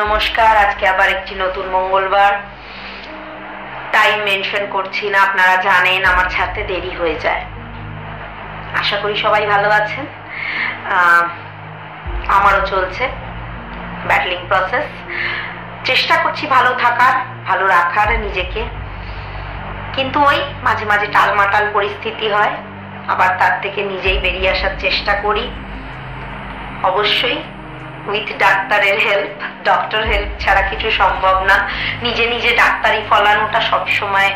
নমস্কার। আজকে আবার একটি নতুন মঙ্গলবার। টাইম মেনশন করছি না, আপনারা জানেন আমার ছাড়তে দেরি হয়ে যায়। আশা করি সবাই ভালো আছেন। আমারও চলছে ব্যাটলিং প্রসেস। চেষ্টা করছি ভালো থাকার, ভালো রাখার নিজেকে, কিন্তু ওই মাঝে মাঝে টালমাটাল পরিস্থিতি হয়, আবার তার থেকে নিজেই বেরিয়ে আসার চেষ্টা করি। অবশ্যই উইথ ডাক্তারের হেল্প, ডক্টর হেল্প ছাড়া কিছু সম্ভব না। নিজে নিজে ডাক্তারি ফলানোটা সবসময়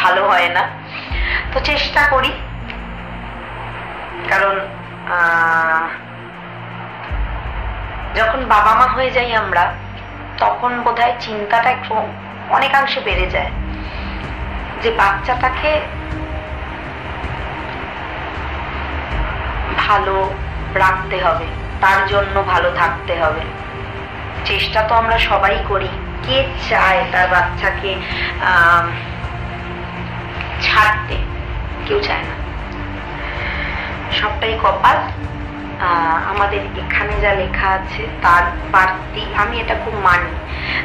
ভালো হয় না, তো চেষ্টা করি। কারণ যখন বাবা মা হয়ে যাই আমরা, তখন বোধহয় চিন্তাটা একটু অনেকাংশে বেড়ে যায় যে বাচ্চাটাকে ভালো রাখতে হবে, তার জন্য ভালো থাকতে হবে। চেষ্টা তো আমরা সবাই করি। কে চায় তার বাচ্চাকে ছাড়তে? কেউ চায় না। সবটাই কপাল। আমাদের এখানে যা লেখা আছে তার বাড়তি, আমি এটা খুব মানি,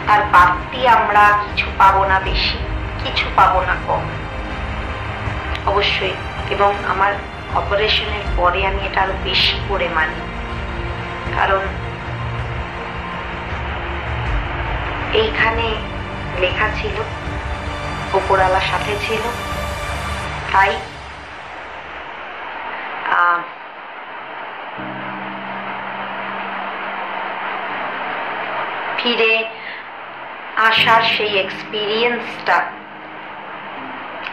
তার বাড়তি আমরা কিছু পাবো না বেশি, কিছু পাবো না কম, অবশ্যই। এবং আমার অপারেশনের পরে আমি এটা আরো বেশি করে মানি, কারণ এইখানে লেখা ছিল, ওপরওয়ালার সাথে ছিল, তাই ফিরে আসার সেই এক্সপিরিয়েন্সটা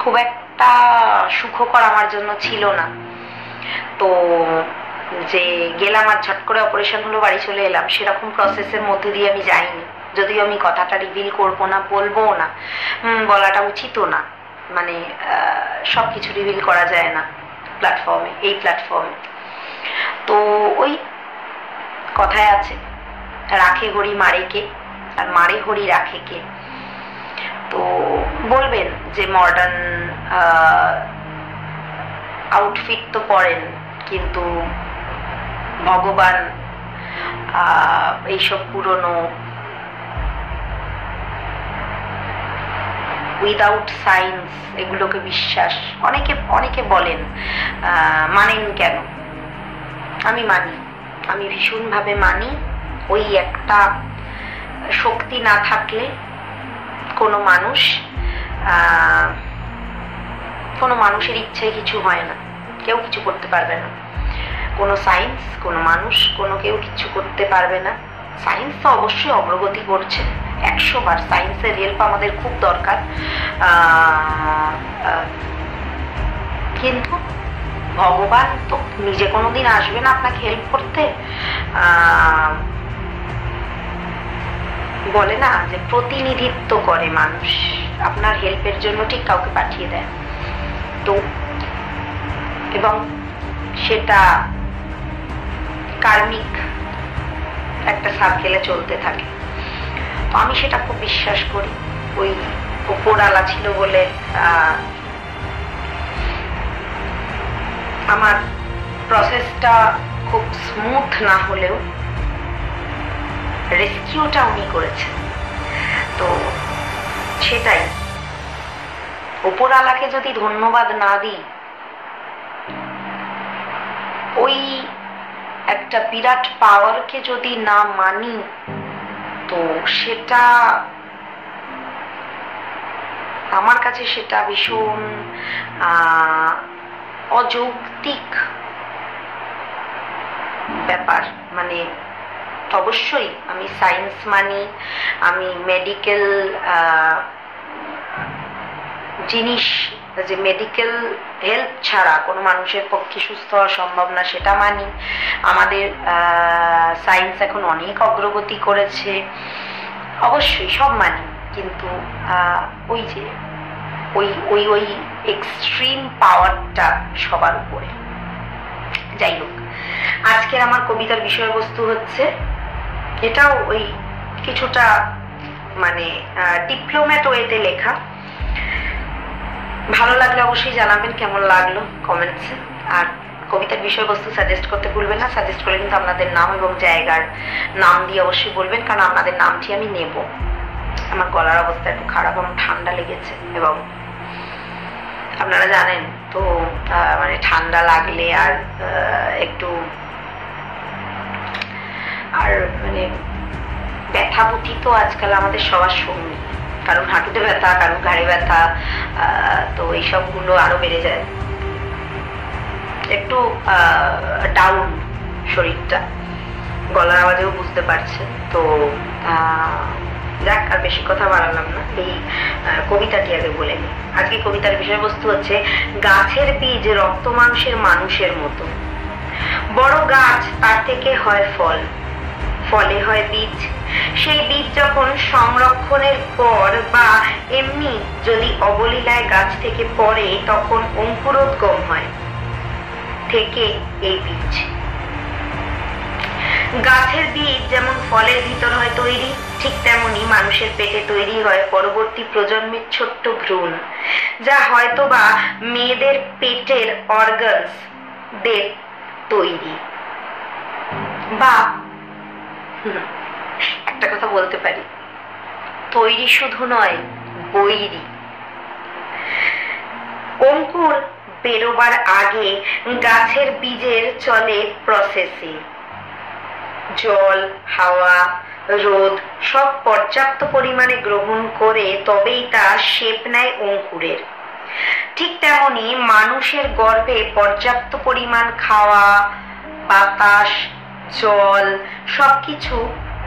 খুব একটা সুখকর আমার জন্য ছিল না। তো যে গেলাম আর ঝট করে অপারেশন হলো, বাড়ি চলে এলাম, সেরকম প্রসেসের মধ্যে দিয়ে আমি যাইনি। যদিও আমি কথাটা রিভিল করবো না, বলবো না, বলাটা উচিতও না, মানে সবকিছু রিভিল করা যায় না প্ল্যাটফর্মে, এই প্ল্যাটফর্মে। তো ওই কথায় আছে, রাখে হরি মারে কে, আর মারে হরি রাখে কে। তো বলবেন যে মডার্ন আউটফিট তো পরেন, কিন্তু ভগবান এইসব পুরনো উইদাউট সায়েন্স এগুলোকে বিশ্বাস অনেকে বলেন, মানেন কেন? আমি মানি, আমি ভীষণভাবে মানি। ওই একটা শক্তি না থাকলে কোনো মানুষের ইচ্ছে কিছু হয় না, কেউ কিছু করতে পারবে না। কোনো সায়েন্স, কোনো মানুষ, কোনো কেউ কিছু করতে পারবে না। সায়েন্স তো অবশ্যই অগ্রগতি করছে, 100 বার সায়েন্সের হেল্প আমাদের খুব দরকার, কিন্তু ভগবান তো নিজে কোনোদিন আসবে না আপনাকে হেল্প করতে। বলে না যে প্রতিনিধিত্ব করে মানুষ, আপনার হেল্পের জন্য ঠিক কাউকে পাঠিয়ে দেয়, তো এবং সেটা কার্মিক একটা সার্কেলে চলতে থাকে। তো আমি সেটা খুব বিশ্বাস করি। ওই ওপরওয়ালা ছিল বলে আমার প্রসেসটা খুব স্মুথ না হলেও রেস্কিউটা উনি করেছেন। তো সেটাই, ওপরওয়ালাকে যদি ধন্যবাদ না দিই, ওই একটা বিরাট পাওয়ারকে যদি না মানি, তো সেটা আমার কাছে সেটা ভীষণ অযৌক্তিক ব্যাপার। মানে অবশ্যই আমি সায়েন্স মানি, আমি মেডিকেল জিনিস, যে মেডিকেল হেল্প ছাড়া কোনো মানুষের পক্ষে সুস্থ হওয়া সম্ভব না, সেটা মানি। আমাদের সায়েন্স এখন অনেক অগ্রগতি করেছে, অবশ্যই সব মানি, কিন্তু ওই যে ওই এক্সট্রিম পাওয়ারটা সবার উপরে। যাই হোক, আজকের আমার কবিতার বিষয়বস্তু হচ্ছে, এটাও ওই কিছুটা মানে ডিপ্লোম্যাট ওয়েতে লেখা। ভালো লাগলে অবশ্যই জানাবেন কেমন লাগলো কমেন্টসে, আর কবিতার বিষয়বস্তু সাজেস্ট করতে ভুলবেন না। সাজেস্ট করলে কিন্তু আপনাদের নাম এবং জায়গার নাম দিয়ে অবশ্যই বলবেন, কারণ আপনাদের নামটি আমি নেব। আমার গলার অবস্থা একটু খারাপ, আমার ঠান্ডা লেগেছে, এবং আপনারা জানেন তো মানে ঠান্ডা লাগলে আর একটু আর মানে ব্যথা বুদ্ধি তো আজকাল আমাদের সবার সঙ্গী, কারণ হাঁটুতে ব্যথা, কারণ ঘাড়ে ব্যথা, তো এইসবগুলো আরো বেড়ে যায়। একটু ডাউন শরীরটা, গলার আওয়াজেও বুঝতে পারছেন। তো যাক, আর বেশি কথা বাড়ালাম না, এই কবিতাটি আগে বলে নিই। আজকে কবিতার বিষয়বস্তু হচ্ছে গাছের বীজ রক্ত মাংসের মানুষের মতো, বড় গাছ তার থেকে হয় ফল, ফলে হয় বীজ, সেই বীজ যখন সংরক্ষণের পর বা এমনি যদি অবলীলায় গাছ থেকে পড়ে তখন অঙ্কুরোদ্গম হয়, থেকে এই বীজ। গাছের বীজ যেমন ফলের ভিতর হয় তৈরি, ঠিক তেমনি মানুষের পেটে তৈরি হয় পরবর্তী প্রজন্মের ছোট্ট ভ্রূণ, যা হয়তো বা মেয়েদের পেটের অর্গানস দের তৈরি। বা একটা কথা বলতে পারি, তৈরি শুধু নয়, বৈরি। অঙ্কুর বেরোবার আগে গাছের বীজের চলে প্রসেসিং, জল, হাওয়া, রোদ সব পর্যাপ্ত পরিমাণে গ্রহণ করে তবেই তা শেপ নেয় অঙ্কুরের। ঠিক তেমনি মানুষের গর্ভে পর্যাপ্ত পরিমাণ খাওয়া, বাতাস, জল সবকিছু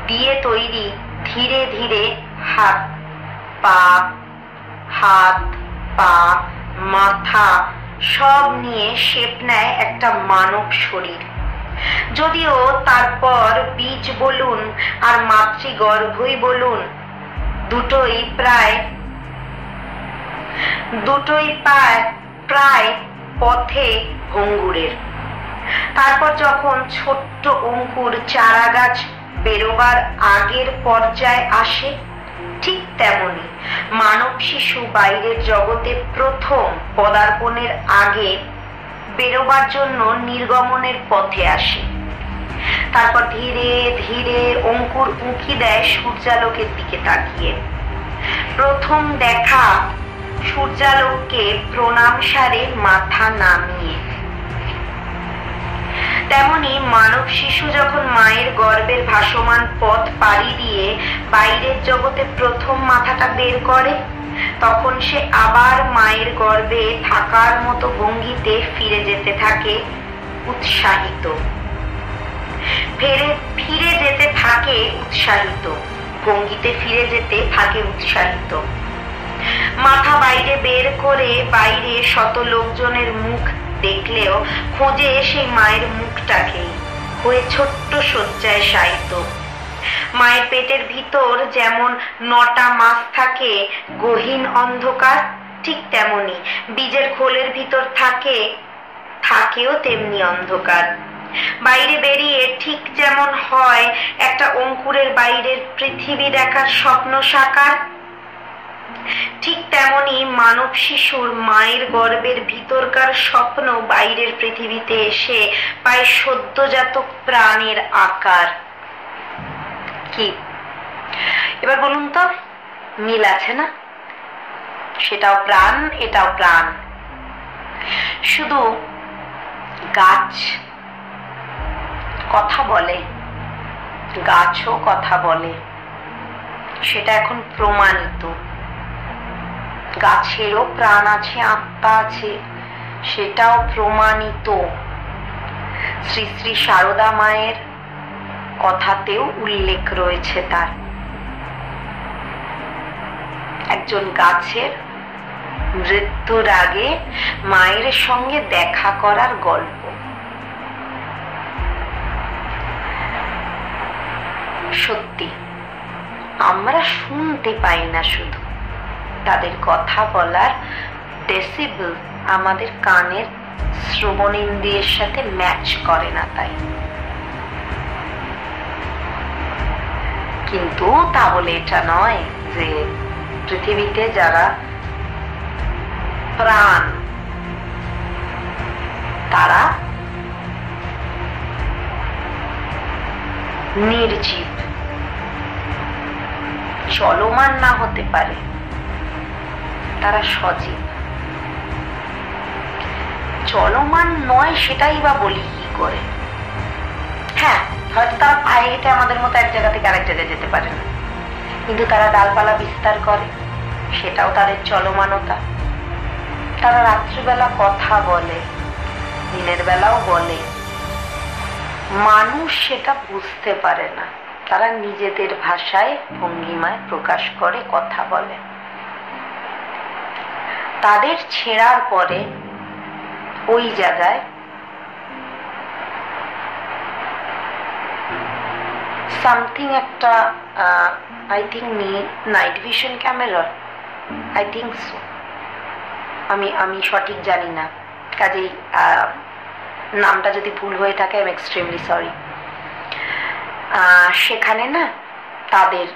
দিয়ে তৈরি ধীরে ধীরে হাত পা মাথা সব নিয়ে শেপ নেয় একটা মানব শরীর। যদিও তারপর বীজ বলুন আর মাতৃগর্ভই বলুন, দুটোই প্রায় পথে ভঙ্গুরের। তারপর যখন ছোট্ট অঙ্কুর চারা গাছ বেরোবার আগের পর্যায়ে আসে, ঠিক তেমনি মানব শিশু বাইরের জগতে প্রথম পদার্পণের আগে বেরোবার জন্য নির্গমনের পথে আসে। তারপর ধীরে ধীরে অঙ্কুর উঁকি দেয় সূর্যালোকের দিকে তাকিয়ে। প্রথম দেখা সূর্যালোককে প্রণাম সারে মাথা নামিয়ে। তেমনি মানব শিশু যখন মায়ের গর্ভের ভাসমান পথ পাড়ি দিয়ে বাইরের জগতে প্রথম মাথাটা বের করে, তখন সে আবার মায়ের গর্ভে থাকার মতো ভঙ্গিতে ফিরে যেতে থাকে উৎসাহিত, ফিরে যেতে থাকে উৎসাহিত ভঙ্গিতে ফিরে যেতে থাকে উৎসাহিত। মাথা বাইরে বের করে বাইরে শত লোকজনের মুখ দেখলেও খোঁজে সেই মায়ের মুখটাকেই, হয়ে ছোট্ট শয্যায় শায়িত। মায়ের পেটের ভিতর যেমন 9টা মাস থাকে গহীন অন্ধকার, ঠিক তেমনি বীজের খোলের ভিতর থাকেও তেমনি অন্ধকার। বাইরে বেরিয়ে ঠিক যেমন হয় একটা অঙ্কুরের বাইরের পৃথিবী দেখার স্বপ্ন সাকার, ঠিক তেমনি মানব শিশুর মায়ের গর্ভের ভিতরকার স্বপ্ন বাইরের পৃথিবীতে এসে পায় সদ্যজাত প্রাণের আকার। কি এবার বলুন তো, মিল আছে না? সেটাও প্রাণ, এটাও প্রাণ। শুধু গাছ কথা বলে, গাছও কথা বলে, সেটা এখন প্রমাণিত। গাছেরও প্রাণ আছে, আত্মা আছে, সেটাও প্রমাণিত। শ্রী শ্রী সারদা মায়ের কথাতেও উল্লেখ রয়েছে তার। একজন গাছের মৃত্যুর আগে মায়ের সঙ্গে দেখা করার গল্প। সত্যি আমরা শুনতে পাই না, শুধু তাদের কথা বলার ডেসিবেল আমাদের কানের শ্রবণেন্দ্রিয়ের সাথে ম্যাচ করে না, তাই। কিন্তু তা বলে এটা নয় যে পৃথিবীতে যারা প্রাণ তারা নির্জীব, চলমান না হতে পারে, তারা সজীব। চলমান নয় সেটাই বা বলি কি করে? হ্যাঁ, হয়তো তারা পায়ে হেঁটে আমাদের মতো এক জায়গা থেকে আরেক জায়গায় যেতে পারে না, কিন্তু তারা ডালপালা বিস্তার করে, সেটাও তাদের চলমানতা। তারা রাত্রিবেলা কথা বলে, দিনের বেলাও বলে। মানুষ সেটা বুঝতে পারে না, তারা নিজেদের ভাষায় ভঙ্গিমায় প্রকাশ করে, কথা বলে। তাদের ছেঁড়ার পরে ওই জায়গায় সামথিং একটা I think night vision camera, I think so, আমি সঠিক জানি না, কাজেই নামটা যদি ভুল হয়ে থাকে আই এম এক্সট্রিমলি সরি। সেখানে না তাদের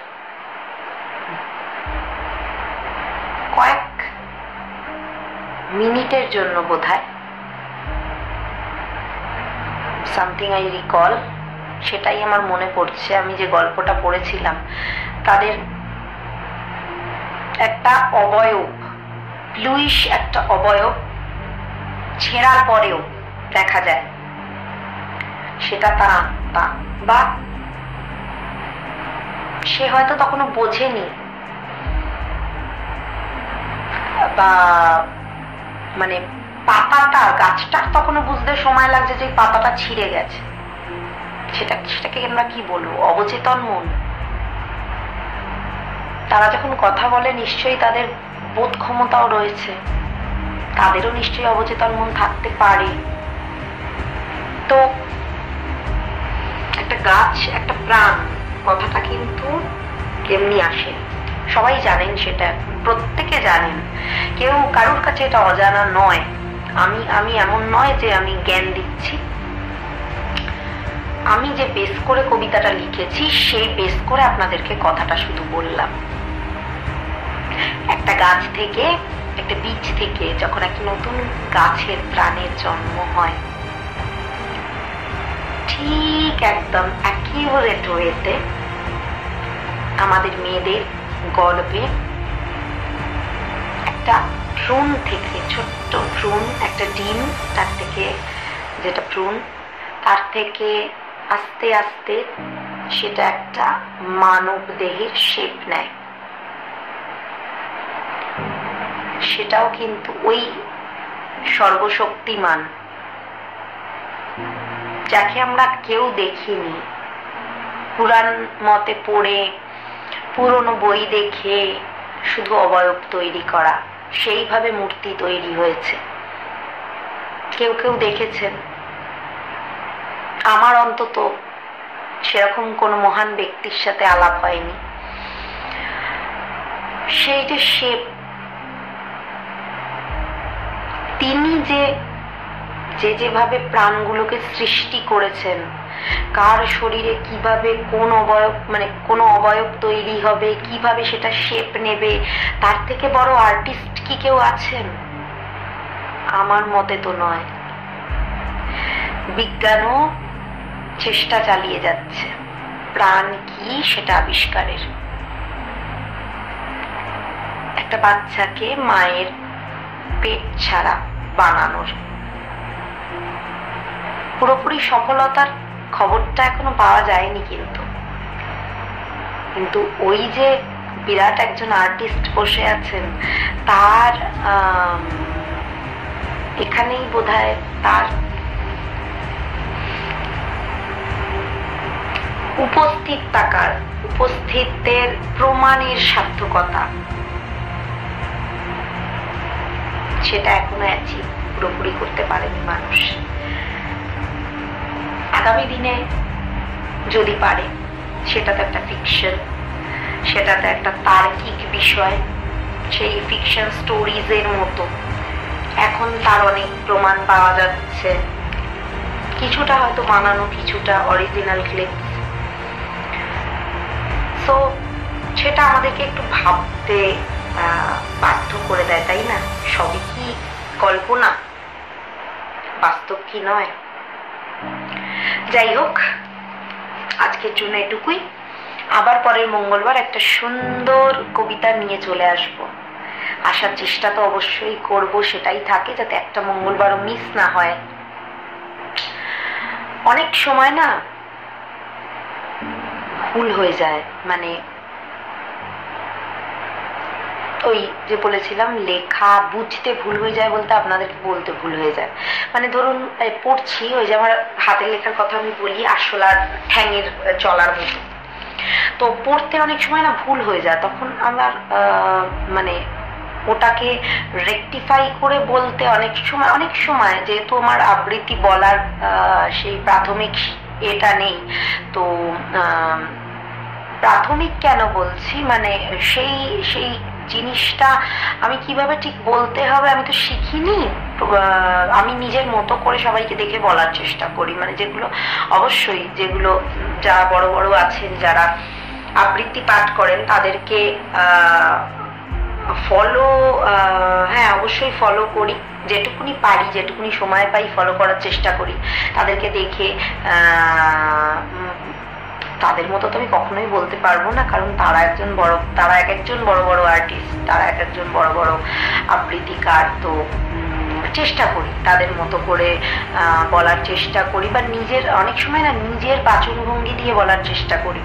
কয়েক মিনিটের জন্য বোধহয় সামথিং আই রিকল, সেটাই আমার মনে পড়ছে, আমি যে গল্পটা পড়েছিলাম, তাদের একটা অবয়ব, ব্লুইশ একটা অবয়ব ছেঁড়ার পরেও দেখা যায়। সেটা তারা বা সে হয়তো তখনও বোঝেনি, বা মানে পাতাটা, গাছটার তখনও বুঝতে সময় লাগছে যে পাতাটা ছিঁড়ে গেছে। সেটাকে আমরা কি বলবো? অবচেতন মন। তারা যখন কথা বলে নিশ্চয়ই তাদের বোধ ক্ষমতাও রয়েছে, তাদেরও নিশ্চয়ই অবচেতন মন থাকতে পারে। তো একটা গাছ, একটা প্রাণ, কথাটা কিন্তু কেমনি আসে সবাই জানেন, সেটা প্রত্যেকে জানেন, কেউ কারোর কাছে এটা অজানা নয়। আমি এমন নয় যে আমি জ্ঞান দিচ্ছি, আমি যে বেস করে কবিতাটা লিখেছি সেই বেস করে আপনাদেরকে কথাটা শুধু বললাম। একটা গাছ থেকে, একটা বীজ থেকে যখন একটা নতুন গাছের প্রাণের জন্ম হয়, ঠিক একদম অ্যাকিউরেট ওয়েতে আমাদের মেয়েদের গর্ভে একটা ভ্রূণ থেকে, ছোট্ট ভ্রূণ, একটা ডিম, তার থেকে যেটা ভ্রূণ, তার থেকে আস্তে আস্তে সেটা একটা মানব দেহের শেপ নেয়। সেটাও কিন্তু ওই সর্বশক্তিমান, যাকে আমরা কেউ দেখিনি, পুরাণ মতে পড়ে, পুরনো বই দেখে শুধু অবয়ব তৈরি করা, সেইভাবে মূর্তি তৈরি হয়েছে। কেউ কেউ দেখেছেন, আমার অন্তত সেরকম কোনো মহান ব্যক্তির সাথে আলাপ হয়নি। সেইটা শেপ, তিনি যেভাবে প্রাণগুলোকে সৃষ্টি করেছেন, কার শরীরে কিভাবে কোন অবয়ব, মানে কোন অবয়ব তৈরি হবে, কিভাবে সেটা শেপ নেবে, তার থেকে বড় আর্টিস্ট কি কেউ আছেন? আমার মতে তো নয়। বিজ্ঞানও চেষ্টা চালিয়ে যাচ্ছে প্রাণ কি সেটা আবিষ্কারের। একটা বাচ্চাকে মায়ের পেট ছাড়া বানানোর পুরোপুরি সফলতার খবরটা এখনো পাওয়া যায়নি, কিন্তু ওই যে বিরাট একজন আর্টিস্ট বসে আছেন, তার এখানেই বোধহয় তার উপস্থিতের প্রমাণের সার্থকতা, সেটা এখনো অ্যাচিভ পুরোপুরি করতে পারেনি মানুষ। আগামী দিনে যদি পারে, সেটা তো একটা ফিকশন, সেটা তো একটা তার্কিক বিষয়, সেই ফিকশন স্টোরিজের মতো। এখন তার অনেক প্রমাণ পাওয়া যাচ্ছে, কিছুটা হয়তো বানানো, কিছুটা অরিজিনাল ক্লিপস। তো সেটা আমাদেরকে একটু ভাবতে বাধ্য করে দেয়, তাই না? সবই কি কল্পনা, বাস্তব কি নয়? যাই হোক, আজকের জন্য এটুকুই। আবার পরের মঙ্গলবার একটা সুন্দর কবিতা নিয়ে চলে আসবো। আসার চেষ্টা তো অবশ্যই করব, সেটাই থাকে যাতে একটা মঙ্গলবারও মিস না হয়। অনেক সময় না ভুল হয়ে যায়, মানে ওই যে বলেছিলাম লেখা বুঝতে ভুল হয়ে যায় বলতে আপনাদেরকে বলতে ভুল হয়ে যায়। মানে ধরুন পড়ছি, ওই যে আমার হাতের লেখার কথা আমি বলি, আরশোলার ঠ্যাঙের চলার মতো, তো পড়তে অনেক সময় না ভুল হয়ে যায়। তখন আমার মানে ওটাকে রেকটিফাই করে বলতে অনেক সময় যেহেতু আমার আবৃত্তি বলার সেই প্রাথমিক এটা নেই, তো প্রাথমিক কেন বলছি, মানে সেই সেই জিনিসটা আমি কিভাবে ঠিক বলতে হবে আমি তো শিখিনি। আমি নিজের মতো করে সবাইকে দেখে বলার চেষ্টা করি, মানে যেগুলো অবশ্যই যেগুলো যারা বড় বড় আছেন, যারা আবৃত্তি পাঠ করেন, তাদেরকে ফলো, হ্যাঁ অবশ্যই ফলো করি, যেটুকুনি পারি যেটুকুনি সময় পাই ফলো করার চেষ্টা করি। তাদেরকে দেখে তাদের মতো তো আমি কখনোই বলতে পারবো না, কারণ তারা এক একজন বড় বড় আর্টিস্ট, তারা এক একজন বড় বড় আবৃত্তিকার। তো চেষ্টা করি তাদের মতো করে বলার চেষ্টা করি, বা নিজের অনেক সময় না নিজের বাচনভঙ্গি দিয়ে বলার চেষ্টা করি।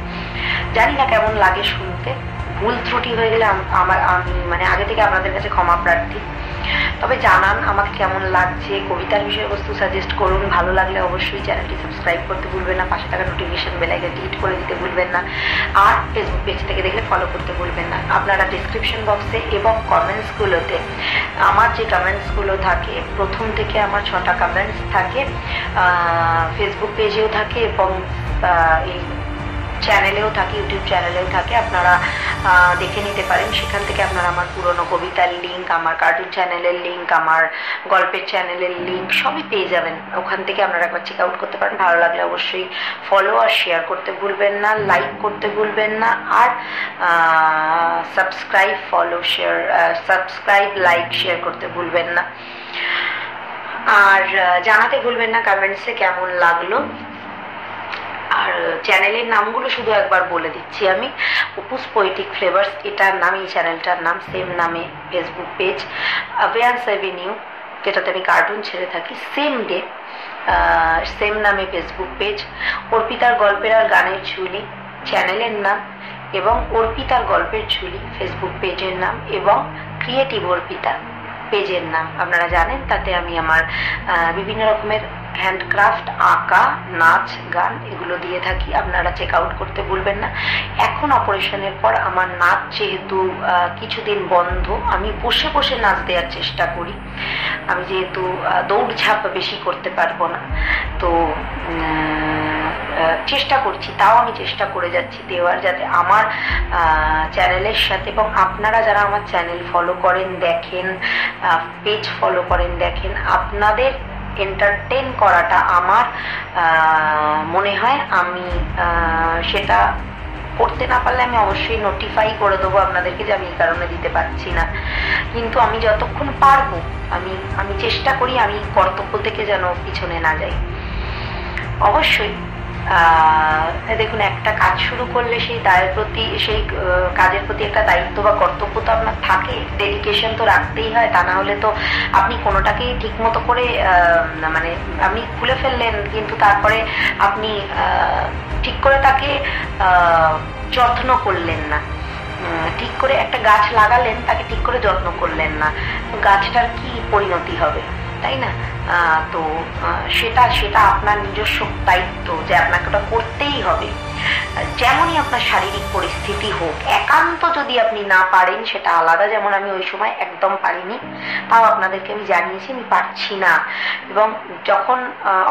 জানি না কেমন লাগে শুনতে, ভুল ত্রুটি হয়ে গেলে আমি মানে আগে থেকে আপনাদের কাছে ক্ষমা প্রার্থী। তবে জানান আমাকে কেমন লাগছে, কবিতার বিষয়বস্তু সাজেস্ট করুন। ভালো লাগলে অবশ্যই চ্যানেলটি সাবস্ক্রাইব করতে ভুলবেন না, পাশে থাকা নোটিফিকেশন বেল আইকনটি হিট করে দিতে ভুলবেন না, আর ফেসবুক পেজ থেকে দেখলে ফলো করতে ভুলবেন না। আপনারা ডিসক্রিপশন বক্সে এবং কমেন্টসগুলোতে আমার যে কমেন্টসগুলো থাকে, প্রথম থেকে আমার 6টা কমেন্টস থাকে, ফেসবুক পেজেও থাকে এবং এই চ্যানেলেও থাকে, ইউটিউব চ্যানেলেও থাকে, আপনারা দেখে নিতে পারেন। সেখান থেকে আপনারা আমার পুরনো কবিতার লিঙ্ক, আমার কার্টুন চ্যানেলের লিঙ্ক, আমার গল্পের চ্যানেলের লিঙ্ক সবই পেয়ে যাবেন। ওখান থেকে আপনারা একবার চেক আউট করতে পারেন। ভালো লাগলে অবশ্যই ফলো আর শেয়ার করতে ভুলবেন না, লাইক করতে ভুলবেন না, আর সাবস্ক্রাইব লাইক শেয়ার করতে ভুলবেন না, আর জানাতে ভুলবেন না কমেন্টসে কেমন লাগলো। আর চ্যানেলের নামগুলো শুধু একবার বলে দিচ্ছি আমি, অপুস পোয়েটিক ফ্লেভার্স এটার নাম, এই চ্যানেলটার নাম, সেম নামে ফেসবুক পেজ, অ্যাভিয়ান্স অ্যাভিনিউ যেটাতে আমি কার্টুন ছেড়ে থাকি, সেম ডে সেম নামে ফেসবুক পেজ, অর্পিতার গল্পের আর গানের ঝুলি চ্যানেলের নাম, এবং অর্পিতার গল্পের ঝুলি ফেসবুক পেজের নাম, এবং ক্রিয়েটিভ অর্পিতা পেজের নাম। আপনারা জানেন তাতে আমি আমার বিভিন্ন রকমের হ্যান্ডক্রাফট, আঁকা, নাচ, গান এগুলো দিয়ে থাকি। আপনারা চেক আউট করতে ভুলবেন না। এখন অপারেশনের পর আমার নাচ যেহেতু কিছুদিন বন্ধ, আমি বসে বসে নাচ দেওয়ার চেষ্টা করি। আমি যেহেতু দৌড়ঝাঁপ বেশি করতে পারবো না, তো চেষ্টা করছি, তাও আমি চেষ্টা করে যাচ্ছি দেওয়ার, যাতে আমার চ্যানেলের সাথে, এবং আপনারা যারা আমার চ্যানেল ফলো করেন, দেখেন, পেজ ফলো করেন, দেখেন, আপনাদের এন্টারটেইন করাটা আমার মনে হয়, আমি সেটা করতে না পারলে আমি অবশ্যই নোটিফাই করে দেবো আপনাদেরকে যে আমি এই কারণে দিতে পারছি না। কিন্তু আমি যতক্ষণ পারবো আমি চেষ্টা করি আমি কর্তব্য থেকে যেন পিছনে না যাই। অবশ্যই দেখুন, একটা কাজ শুরু করলে সেই দায়ের প্রতি, সেই কাজের প্রতি একটা দায়িত্ব বা কর্তব্য তো আপনার থাকে, ডেডিকেশন তো রাখতেই হয়। তা না হলে তো আপনি কোনোটাকেই ঠিক মতো করে মানে আপনি খুলে ফেললেন, কিন্তু তারপরে আপনি ঠিক করে তাকে যত্ন করলেন না, ঠিক করে একটা গাছ লাগালেন, তাকে ঠিক করে যত্ন করলেন না, গাছটার কি পরিণতি হবে, তাই না? তো সেটা আপনার নিজস্ব দায়িত্ব যে আপনাকে ওটা করতেই হবে। যেমনই আপনার শারীরিক পরিস্থিতি হোক, একান্ত যদি আপনি না পারেন সেটা আলাদা, যেমন আমি ওই সময় একদম পারিনি, তাও আপনাদেরকে আমি জানিয়েছি আমি পারছি না। এবং যখন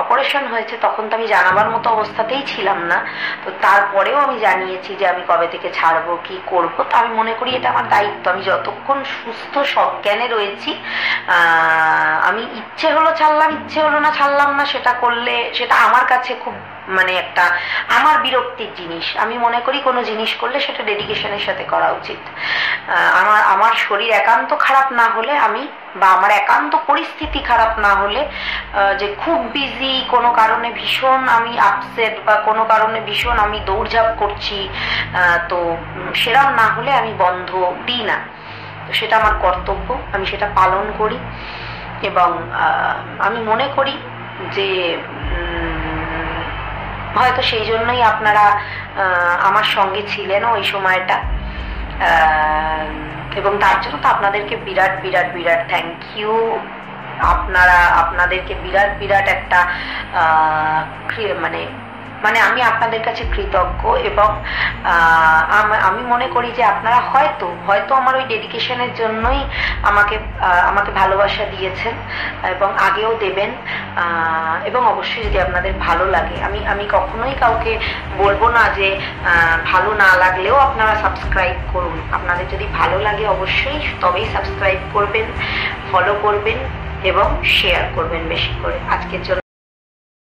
অপারেশন হয়েছে তখন তো আমি জানাবার মতো অবস্থাতেই ছিলাম না, তো তারপরেও আমি জানিয়েছি যে আমি কবে থেকে ছাড়বো, কি করবো। তো আমি মনে করি এটা আমার দায়িত্ব, আমি যতক্ষণ সুস্থ সজ্ঞানে রয়েছি, আমি ইচ্ছে হলো ছাড়লাম, ইচ্ছে হলো না ছাড়লাম না, সেটা করলে সেটা আমার কাছে খুব মানে একটা আমার বিরক্তির জিনিস। আমি মনে করি কোনো জিনিস করলে সেটা ডেডিকেশনের সাথে করা উচিত। আমার শরীর একান্ত খারাপ না হলে আমি, বা আমার একান্ত পরিস্থিতি খারাপ না হলে, যে খুব বিজি, কোনো কারণে ভীষণ আমি আপসেট, বা কোনো কারণে ভীষণ আমি দৌড়ঝাঁপ করছি, তো সেরকম না হলে আমি বন্ধ দিই না। তো সেটা আমার কর্তব্য, আমি সেটা পালন করি। এবং আমি মনে করি যে হয়তো সেই জন্যই আপনারা আমার সঙ্গে ছিলেন ওই সময়টা, এবং তার জন্য তো আপনাদেরকে বিরাট বিরাট বিরাট থ্যাংক ইউ। আপনাদেরকে বিরাট বিরাট একটা মানে মানে আমি আপনাদের কাছে কৃতজ্ঞ। এবং আমি মনে করি যে আপনারা হয়তো আমার ওই ডেডিকেশনের জন্যই আমাকে ভালোবাসা দিয়েছেন, এবং আগেও দেবেন। এবং অবশ্যই যদি আপনাদের ভালো লাগে, আমি কখনোই কাউকে বলবো না যে ভালো না লাগলেও আপনারা সাবস্ক্রাইব করুন। আপনাদের যদি ভালো লাগে অবশ্যই তবেই সাবস্ক্রাইব করবেন, ফলো করবেন এবং শেয়ার করবেন বেশি করে। আজকের জন্য